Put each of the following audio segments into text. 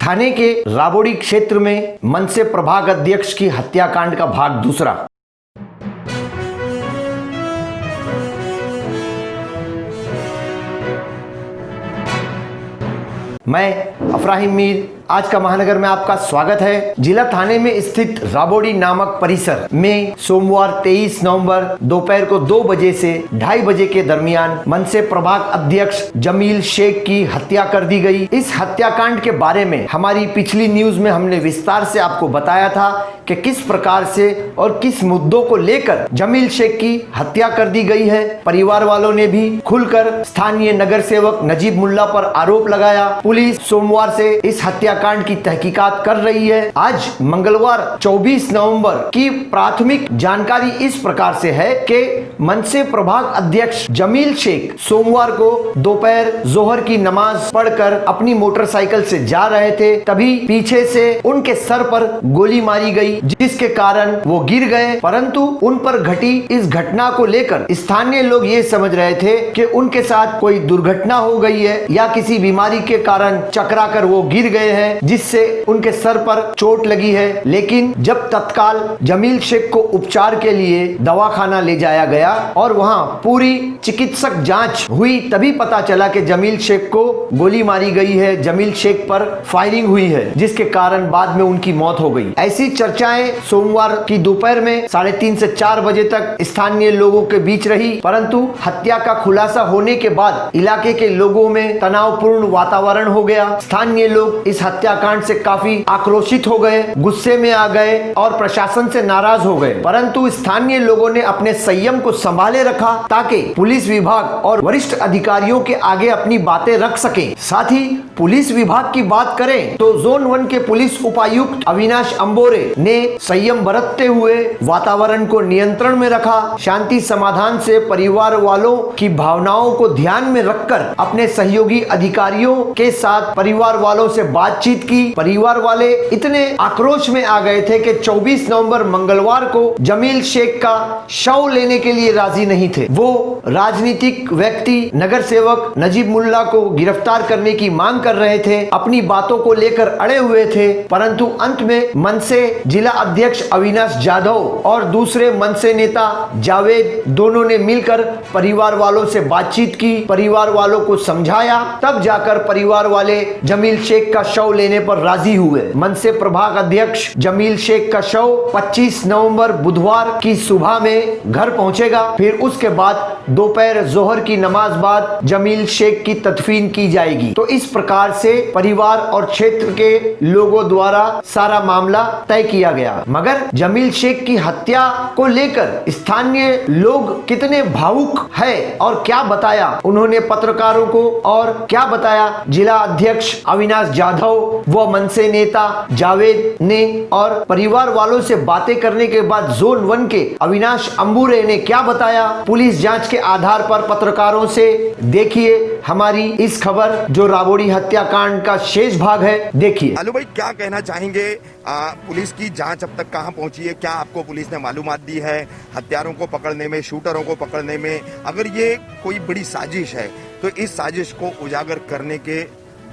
थाने के राबोड़ी क्षेत्र में मनसे प्रभाग अध्यक्ष की हत्याकांड का भाग दूसरा। मैं अफराहिम मीर, आज का महानगर में आपका स्वागत है। जिला थाने में स्थित राबोड़ी नामक परिसर में सोमवार 23 नवंबर दोपहर को 2 बजे से 2:30 बजे के दरमियान मनसे प्रभाग अध्यक्ष जमील शेख की हत्या कर दी गई। इस हत्याकांड के बारे में हमारी पिछली न्यूज में हमने विस्तार से आपको बताया था कि किस प्रकार से और किस मुद्दों को लेकर जमील शेख की हत्या कर दी गई है। परिवार वालों ने भी खुलकर स्थानीय नगर सेवक नजीब मुल्ला पर आरोप लगाया। पुलिस सोमवार से इस हत्याकांड की तहकीकात कर रही है। आज मंगलवार 24 नवंबर की प्राथमिक जानकारी इस प्रकार से है कि मनसे प्रभाग अध्यक्ष जमील शेख सोमवार को दोपहर जोहर की नमाज पढ़कर अपनी मोटरसाइकिल से जा रहे थे, तभी पीछे से उनके सर पर गोली मारी गई, जिसके कारण वो गिर गए। परंतु उन पर घटी इस घटना को लेकर स्थानीय लोग ये समझ रहे थे कि उनके साथ कोई दुर्घटना हो गई है या किसी बीमारी के कारण चकराकर वो गिर गए हैं, जिससे उनके सर पर चोट लगी है। लेकिन जब तत्काल जमील शेख को उपचार के लिए दवाखाना ले जाया गया और वहां पूरी चिकित्सक जांच हुई, तभी पता चला कि जमील शेख को गोली मारी गई है, जमील शेख पर फायरिंग हुई है, जिसके कारण बाद में उनकी मौत हो गई। ऐसी चर्चाएं सोमवार की दोपहर में 3:30 से 4 बजे तक स्थानीय लोगों के बीच रही, परंतु हत्या का खुलासा होने के बाद इलाके के लोगों में तनावपूर्ण वातावरण हो गया। स्थानीय लोग इस हत्याकांड से काफी आक्रोशित हो गए, गुस्से में आ गए और प्रशासन से नाराज हो गए। परंतु स्थानीय लोगों ने अपने संयम को संभाले रखा ताकि पुलिस विभाग और वरिष्ठ अधिकारियों के आगे अपनी बातें रख सके। साथ ही पुलिस विभाग की बात करें तो जोन 1 के पुलिस उपायुक्त अविनाश अंबोरे ने संयम बरतते हुए वातावरण को नियंत्रण में रखा। शांति समाधान से परिवार वालों की भावनाओं को ध्यान में रखकर अपने सहयोगी अधिकारियों के साथ परिवार वालों से बातचीत की। परिवार वाले इतने आक्रोश में आ गए थे कि 24 नवंबर मंगलवार को जमील शेख का शव लेने के लिए राजी नहीं थे। वो राजनीतिक व्यक्ति नगर सेवक नजीब मुल्ला को गिरफ्तार करने की मांग कर रहे थे, अपनी बातों को लेकर अड़े हुए थे। परंतु अंत में मनसे जिला अध्यक्ष अविनाश जाधव और दूसरे मनसे नेता जावेद दोनों ने मिलकर परिवार वालों से बातचीत की, परिवार वालों को समझाया, तब जाकर परिवार वाले जमील शेख का शव लेने पर राजी हुए। मनसे प्रभाग अध्यक्ष जमील शेख का शव 25 नवंबर बुधवार की सुबह में घर पहुंचेगा। फिर उसके बाद दोपहर जोहर की नमाज बाद जमील शेख की तदफीन की जाएगी। तो इस प्रकार से परिवार और क्षेत्र के लोगों द्वारा सारा मामला तय किया गया। मगर जमील शेख की हत्या को लेकर स्थानीय लोग कितने भावुक है और क्या बताया उन्होंने पत्रकारों को, और क्या बताया जिला अध्यक्ष अविनाश जाधव व मनसे नेता जावेद ने, और परिवार वालों से बातें करने के बाद जोन 1 के अविनाश अंबुरे ने क्या बताया पुलिस जांच के आधार पर पत्रकारों से, देखिए हमारी इस खबर जो राबोड़ी हत्याकांड का शेष भाग है। देखिए आलू भाई, क्या कहना चाहेंगे? पुलिस की जांच अब तक कहां पहुंची है? क्या आपको पुलिस ने मालूमात दी है हत्यारों को पकड़ने में, शूटरों को पकड़ने में? अगर ये कोई बड़ी साजिश है तो इस साजिश को उजागर करने के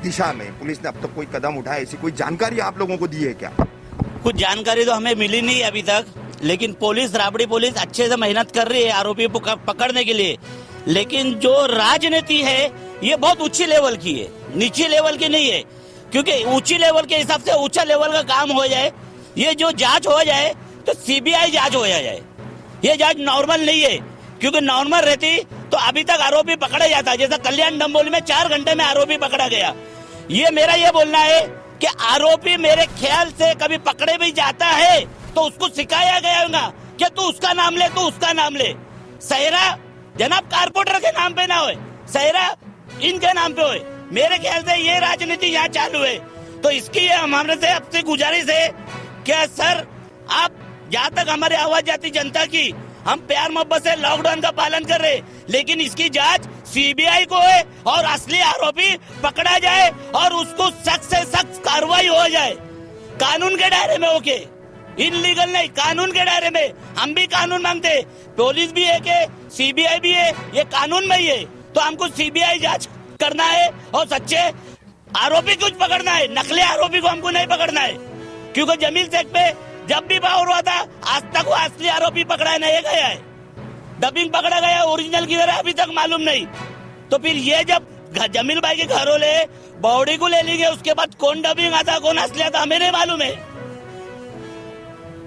दिशा में पुलिस ने अब तक कोई कदम उठाया, ऐसी कोई जानकारी आप लोगों को दी है क्या? कुछ जानकारी तो हमें मिली नहीं अभी तक, लेकिन पुलिस, राबड़ी पुलिस अच्छे से मेहनत कर रही है आरोपी को पकड़ने के लिए। लेकिन जो राजनीति है ये बहुत ऊंची लेवल की है, नीची लेवल की नहीं है। क्योंकि ऊंची लेवल के हिसाब से ऊंचा लेवल का काम हो जाए, ये जो जांच हो जाए तो सीबीआई जांच हो जाए। ये जांच नॉर्मल नहीं है, क्योंकि नॉर्मल रहती तो अभी तक आरोपी पकड़ा जाता। जैसा कल्याण डंबोली में 4 घंटे में आरोपी पकड़ा गया। ये मेरा ये बोलना है कि आरोपी मेरे ख्याल से कभी पकड़े भी जाता है तो उसको सिखाया गया होगा कि तू उसका नाम ले, तू उसका नाम ले। सहरा जनाब कारपोरेटर के नाम पे ना हो, सहरा इनके नाम पे हो। मेरे ख्याल से ये राजनीति यहाँ चालू है। तो इसकी हमारे से आपसे गुजारिश है कि सर, आप जहाँ तक हमारी आवाज जाती जनता की, हम प्यार मोहब्बत से लॉकडाउन का पालन कर रहे, लेकिन इसकी जांच सीबीआई को है और असली आरोपी पकड़ा जाए और उसको सख्त से सख्त कार्रवाई हो जाए, कानून के दायरे में होके, इनलीगल नहीं, कानून के दायरे में। हम भी कानून मांगते, पुलिस भी है कि सीबीआई भी है, ये कानून में ही है। तो हमको सीबीआई जांच करना है और सच्चे आरोपी कुछ पकड़ना है, नकली आरोपी को हमको नहीं पकड़ना है, क्योंकि जमील शेख पे जब भी पावर हुआ था आज तक वो असली आरोपी पकड़ा नहीं गया है। डबिंग पकड़ा गया, ओरिजिनल किधर है अभी तक मालूम नहीं। तो फिर ये जब जमील भाई के घरों ले बॉडी को ले लेंगे, उसके बाद कौन डबिंग आता कौन असली आता हमें नहीं मालूम है।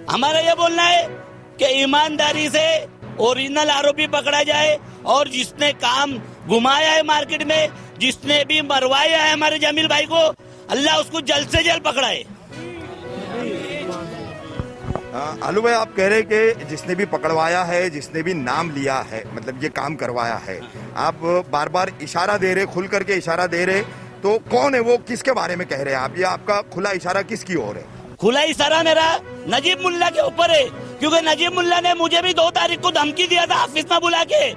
हमारा ये बोलना है कि ईमानदारी से ओरिजिनल आरोपी पकड़ा जाए और जिसने काम घुमाया है मार्केट में, जिसने भी मरवाया है हमारे जमील भाई को, अल्लाह उसको जल्द से जल्द पकड़ाए। आलू भाई, आप कह रहे कि जिसने भी पकड़वाया है, जिसने भी नाम लिया है, मतलब ये काम करवाया है, आप बार बार इशारा दे रहे, खुल करके इशारा दे रहे, तो कौन है वो, किसके बारे में कह रहे हैं आप? ये आपका खुला इशारा किसकी ओर है? खुला इशारा मेरा नजीब मुल्ला के ऊपर है, क्योंकि नजीब मुल्ला ने मुझे भी 2 तारीख को धमकी दिया था ऑफिस में बुला के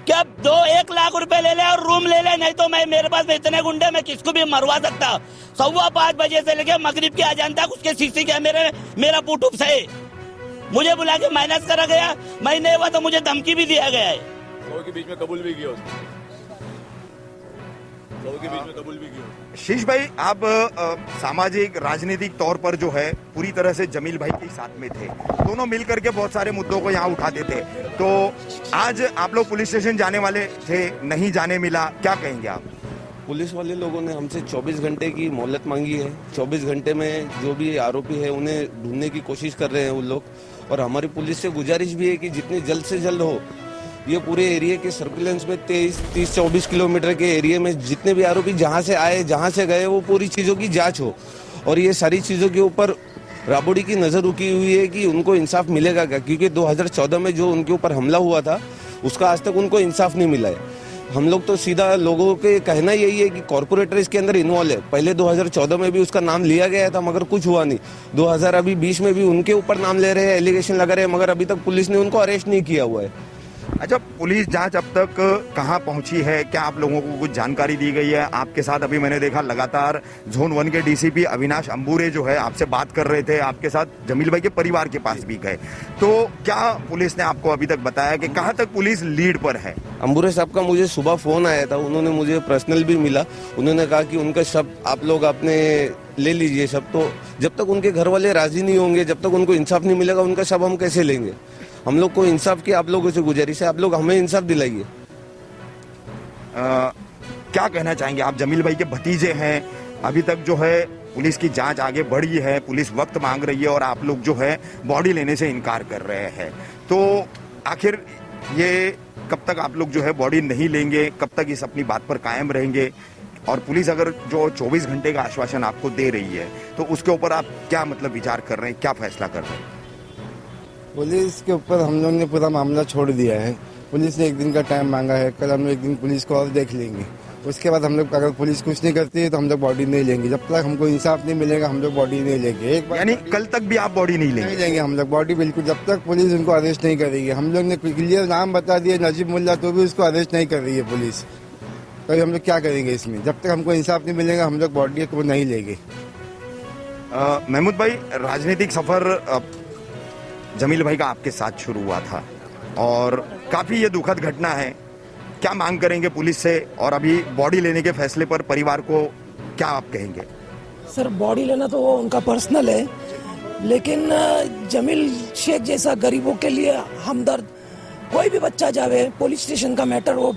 कि अब 1 लाख रुपए ले ले और रूम ले ले, नहीं तो मैं मेरे पास में इतने गुंडे मैं किसको भी मरवा सकता। 5:15 बजे से लेके मगरिब के अजान तक उसके सीसी कैमरे में मेरा पुटुप से मुझे बुला के माइनस करा गया। मैं नहीं हुआ तो मुझे धमकी भी दिया गया है। 100 के बीच में कबूल भी किया उसने। 100 के बीच में कबूल भी किया। शीश भाई, आप सामाजिक राजनीतिक तौर पर जो है पूरी तरह से जमील भाई के साथ में थे, दोनों मिलकर के बहुत सारे मुद्दों को यहाँ उठाते थे। तो आज आप लोग पुलिस स्टेशन जाने वाले थे, नहीं जाने मिला, क्या कहेंगे आप? पुलिस वाले लोगों ने हमसे 24 घंटे की मोहलत मांगी है। 24 घंटे में जो भी आरोपी है उन्हें ढूंढने की कोशिश कर रहे हैं वो लोग, और हमारी पुलिस से गुजारिश भी है कि जितनी जल्द से जल्द हो ये पूरे एरिया के सर्कुलेंस में 30-24 किलोमीटर के एरिया में जितने भी आरोपी जहां से आए जहां से गए वो पूरी चीज़ों की जांच हो, और ये सारी चीज़ों के ऊपर राबड़ी की नज़र रुकी हुई है कि उनको इंसाफ मिलेगा क्या, क्योंकि 2014 में जो उनके ऊपर हमला हुआ था उसका आज तक उनको इंसाफ नहीं मिला है। हम लोग तो सीधा लोगों के कहना यही है कि कॉर्पोरेटर इसके अंदर इन्वॉल्व है। पहले 2014 में भी उसका नाम लिया गया था मगर कुछ हुआ नहीं। 2020 में भी उनके ऊपर नाम ले रहे हैं, एलिगेशन लगा रहे हैं, मगर अभी तक पुलिस ने उनको अरेस्ट नहीं किया हुआ है। अच्छा, पुलिस जांच अब तक कहां पहुंची है? क्या आप लोगों को कुछ जानकारी दी गई है? आपके साथ अभी मैंने देखा लगातार जोन 1 के डीसीपी अविनाश अंबुरे जो है आपसे बात कर रहे थे, आपके साथ जमील भाई के परिवार के पास भी गए। तो क्या पुलिस ने आपको अभी तक बताया कि कहां तक पुलिस लीड पर है? अंबुरे साहब का मुझे सुबह फोन आया था, उन्होंने मुझे पर्सनल भी मिला। उन्होंने कहा कि उनका शव आप लोग अपने ले लीजिए शव, तो जब तक उनके घर वाले राजी नहीं होंगे, जब तक उनको इंसाफ नहीं मिलेगा, उनका शव हम कैसे लेंगे? हम लोग को इंसाफ की आप लोगों से गुजारिश है, आप लोग हमें इंसाफ दिलाइए। क्या कहना चाहेंगे आप? जमील भाई के भतीजे हैं, अभी तक जो है पुलिस की जांच आगे बढ़ी है, पुलिस वक्त मांग रही है और आप लोग जो है बॉडी लेने से इनकार कर रहे हैं। तो आखिर ये कब तक आप लोग जो है बॉडी नहीं लेंगे, कब तक इस अपनी बात पर कायम रहेंगे? और पुलिस अगर जो 24 घंटे का आश्वासन आपको दे रही है तो उसके ऊपर आप क्या मतलब विचार कर रहे हैं, क्या फैसला कर रहे हैं? पुलिस के ऊपर हम लोग ने पूरा मामला छोड़ दिया है। पुलिस ने 1 दिन का टाइम मांगा है, कल हम लोग 1 दिन पुलिस को और देख लेंगे। उसके बाद हम लोग अगर पुलिस कुछ नहीं करती है तो हम लोग बॉडी नहीं लेंगे। जब तक हमको इंसाफ नहीं मिलेगा हम लोग बॉडी नहीं लेंगे। एक बार यानी कल तक भी आप बॉडी नहीं लेंगे? नहीं लेंगे हम लोग बॉडी, बिल्कुल, जब तक पुलिस उनको अरेस्ट नहीं करेगी। हम लोग ने क्लियर नाम बता दिया नजीब मुल्ला, तो भी उसको अरेस्ट नहीं कर रही है पुलिस। तो हम लोग क्या करेंगे इसमें? जब तक हमको इंसाफ नहीं मिलेगा हम लोग बॉडी को नहीं लेंगे। महमूद भाई, राजनीतिक सफर जमील भाई का आपके साथ शुरू हुआ था और काफी ये दुखद घटना है, क्या मांग करेंगे पुलिस से? और अभी बॉडी लेने के फैसले पर परिवार को क्या आप कहेंगे? सर, बॉडी लेना तो वो उनका पर्सनल है, लेकिन जमील शेख जैसा गरीबों के लिए हमदर्द कोई भी बच्चा जावे, पुलिस स्टेशन का मैटर हो,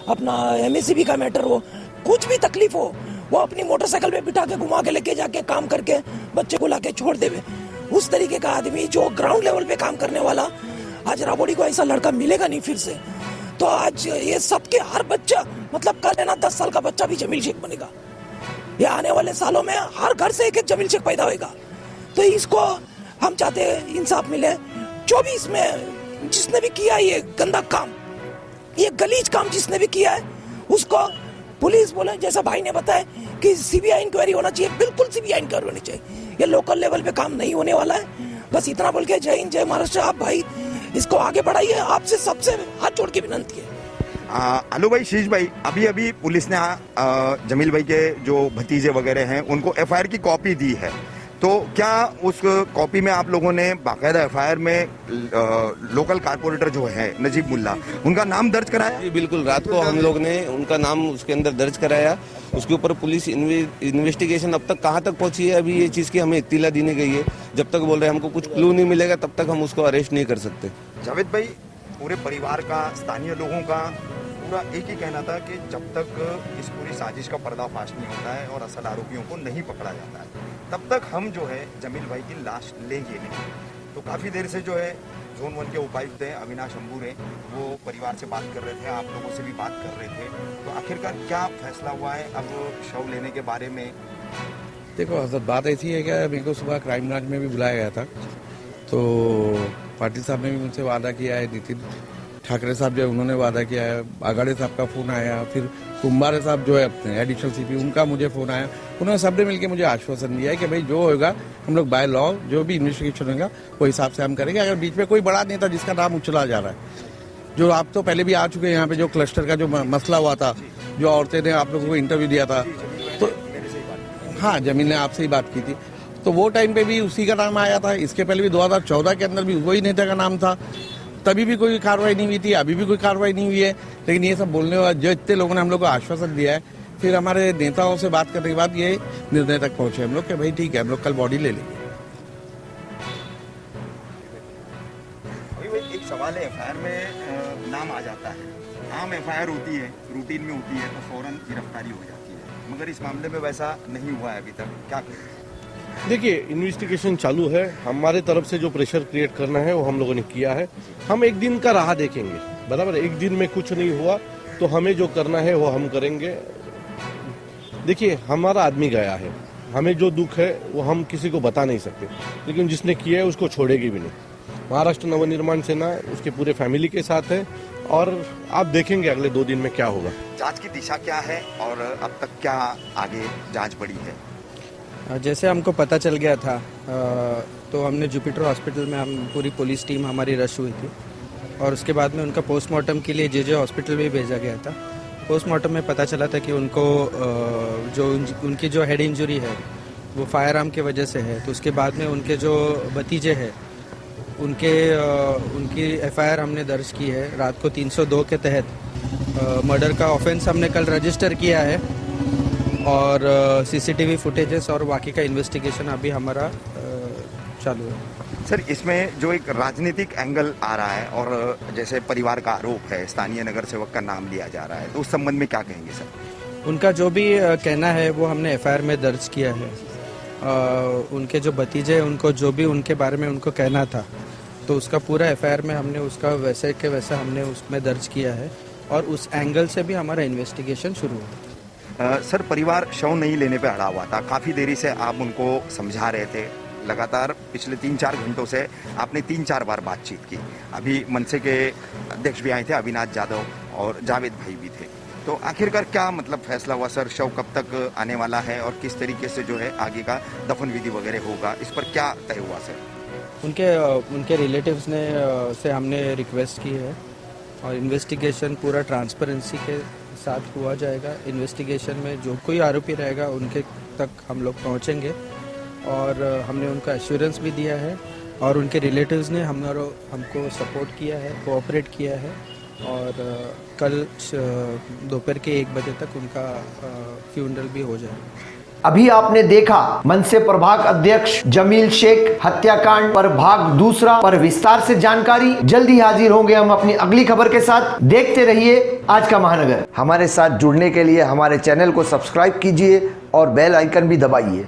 अपना एमएससीबी का मैटर हो, कुछ भी तकलीफ हो, वो अपनी मोटरसाइकिल पे बिठा के घुमा के लेके जाके काम करके बच्चे को लाके छोड़ देवे। उस तरीके का आदमी जो ग्राउंड लेवल पे काम करने वाला, आज राबोड़ी को ऐसा लड़का मिलेगा नहीं फिर से। तो आज ये सबके हर बच्चा, मतलब कल है ना 10 साल का बच्चा भी जमील शेख बनेगा। ये आने वाले सालों में हर घर से एक जमील शेख पैदा होगा। तो इसको हम चाहते हैं इंसाफ मिले। 24 में जिसने भी किया ये गंदा काम, ये गलीज काम जिसने भी किया है, उसको पुलिस बोले जैसा भाई ने बताया कि सीबीआई इंक्वायरी होना चाहिए, बिल्कुल सीबीआई इंक्वायरी होनी चाहिए। ये लोकल लेवल पे काम नहीं होने वाला है। बस इतना बोल के जय हिंद जय महाराष्ट्र। आप भाई इसको आगे बढ़ाइए, आपसे सबसे हाथ जोड़ के विनती है। आलू भाई, शीश भाई, अभी अभी पुलिस ने जमील भाई के जो भतीजे वगैरह हैं उनको एफआईआर की कॉपी दी है। तो क्या उस कॉपी में आप लोगों ने बाकायदा एफआईआर में लोकल कारपोरेटर जो है नजीब मुल्ला, उनका नाम दर्ज कराया? जी बिल्कुल, रात को हम लोग ने उनका नाम उसके अंदर दर्ज कराया। उसके ऊपर पुलिस इन्वेस्टिगेशन अब तक कहाँ तक पहुंची है, अभी ये चीज़ की हमें इत्तिला दी नहीं गई है। जब तक बोल रहे हैं हमको कुछ क्लू नहीं मिलेगा तब तक हम उसको अरेस्ट नहीं कर सकते। जावेद भाई, पूरे परिवार का, स्थानीय लोगों का पूरा एक ही कहना था कि जब तक इस पूरी साजिश का पर्दाफाश नहीं होता है और असल आरोपियों को नहीं पकड़ा जाता है तब तक हम जो है जमील भाई की लाश लेंगे नहीं। तो काफ़ी देर से जो है जोन 1 के उपायुक्त हैं अविनाश अंबूरे, वो परिवार से बात कर रहे थे, आप लोगों से भी बात कर रहे थे। तो आखिरकार क्या फैसला हुआ है अब शव लेने के बारे में? देखो हजरत, बात ऐसी है कि मेरे को सुबह क्राइम ब्रांच में भी बुलाया गया था, तो पाटिल साहब ने भी मुझसे वादा किया है, नितिन ठाकरे साहब जो है उन्होंने वादा किया है, आगाड़े साहब का फ़ोन आया, फिर कुम्बारे साहब जो है अपने एडिशनल सीपी उनका मुझे फ़ोन आया। उन्होंने सबने मिलकर मुझे आश्वासन दिया है कि भाई जो होगा हम लोग बाय लॉ जो भी इन्वेस्टिगेशन होगा वो हिसाब से हम करेंगे। अगर बीच में कोई बड़ा नेता जिसका नाम उछला जा रहा है, जो आप तो पहले भी आ चुके हैं यहाँ पे, जो क्लस्टर का जो मसला हुआ था, जो औरतें ने आप लोगों को इंटरव्यू दिया था, तो हाँ जमील ने आपसे ही बात की थी, तो वो टाइम पे भी उसी का नाम आया था। इसके पहले भी 2014 के अंदर भी वही नेता का नाम था, तभी भी कोई कार्रवाई नहीं हुई थी, अभी भी कोई कार्रवाई नहीं हुई है। लेकिन ये सब बोलने वाला जो इतने लोगों ने हम लोग को आश्वासन दिया है, फिर हमारे नेताओं से बात करने के बाद ये निर्णय तक पहुंचे हम लोग कि भाई ठीक है हम लोग कल बॉडी ले लेंगे। अभी भाई एक सवाल है, एफआईआर में नाम आ जाता है, आम एफआईआर होती है, रूटीन में होती है, तो फौरन गिरफ्तारी हो जाती है, मगर इस मामले में वैसा नहीं हुआ है अभी तक, क्या करें? देखिए, इन्वेस्टिगेशन चालू है, हमारे तरफ से जो प्रेशर क्रिएट करना है वो हम लोगों ने किया है। हम एक दिन का राह देखेंगे, बराबर, एक दिन में कुछ नहीं हुआ तो हमें जो करना है वो हम करेंगे। देखिए, हमारा आदमी गया है, हमें जो दुख है वो हम किसी को बता नहीं सकते, लेकिन जिसने किया है उसको छोड़ेगी भी नहीं। महाराष्ट्र नवनिर्माण सेना उसके पूरे फैमिली के साथ है और आप देखेंगे अगले 2 दिन में क्या होगा। जांच की दिशा क्या है और अब तक क्या आगे जांच बढ़ी है? जैसे हमको पता चल गया था तो हमने जुपिटर हॉस्पिटल में हम पूरी पुलिस टीम हमारी रश हुई थी और उसके बाद में उनका पोस्टमार्टम के लिए जे हॉस्पिटल में भेजा गया था। पोस्टमार्टम में पता चला था कि उनको उनकी जो हेड इंजरी है वो फायर आर्म की वजह से है। तो उसके बाद में उनके जो भतीजे हैं उनकी एफआईआर हमने दर्ज की है। रात को 302 के तहत मर्डर का ऑफेंस हमने कल रजिस्टर किया है और सीसीटीवी फुटेजेस और बाकी का इन्वेस्टिगेशन अभी हमारा चालू है। सर, इसमें जो एक राजनीतिक एंगल आ रहा है और जैसे परिवार का आरोप है, स्थानीय नगर सेवक का नाम लिया जा रहा है, तो उस संबंध में क्या कहेंगे सर? उनका जो भी कहना है वो हमने एफआईआर में दर्ज किया है। उनके जो भतीजे हैं उनको जो भी उनके बारे में उनको कहना था तो उसका पूरा एफआईआर में हमने उसका वैसे के वैसा हमने उसमें दर्ज किया है और उस एंगल से भी हमारा इन्वेस्टिगेशन शुरू हुआ। सर, परिवार शव नहीं लेने पे अड़ा हुआ था, काफ़ी देरी से आप उनको समझा रहे थे, लगातार पिछले 3-4 घंटों से आपने 3-4 बार बातचीत की। अभी मनसे के अध्यक्ष भी आए थे, अविनाश जाधव, और जावेद भाई भी थे। तो आखिरकार क्या मतलब फैसला हुआ सर? शव कब तक आने वाला है और किस तरीके से जो है आगे का दफन विधि वगैरह होगा, इस पर क्या तय हुआ सर? उनके रिलेटिव्स ने से हमने रिक्वेस्ट की है और इन्वेस्टिगेशन पूरा ट्रांसपेरेंसी के साथ हुआ जाएगा। इन्वेस्टिगेशन में जो कोई आरोपी रहेगा उनके तक हम लोग पहुंचेंगे और हमने उनका एश्योरेंस भी दिया है और उनके रिलेटिव्स ने हमको सपोर्ट किया है, कोऑपरेट किया है और कल दोपहर के 1 बजे तक उनका फ्यूनरल भी हो जाएगा। अभी आपने देखा मनसे प्रभाग अध्यक्ष जमील शेख हत्याकांड पर भाग 2 पर विस्तार से जानकारी। जल्दी हाजिर होंगे हम अपनी अगली खबर के साथ। देखते रहिए आज का महानगर। हमारे साथ जुड़ने के लिए हमारे चैनल को सब्सक्राइब कीजिए और बेल आइकन भी दबाइए।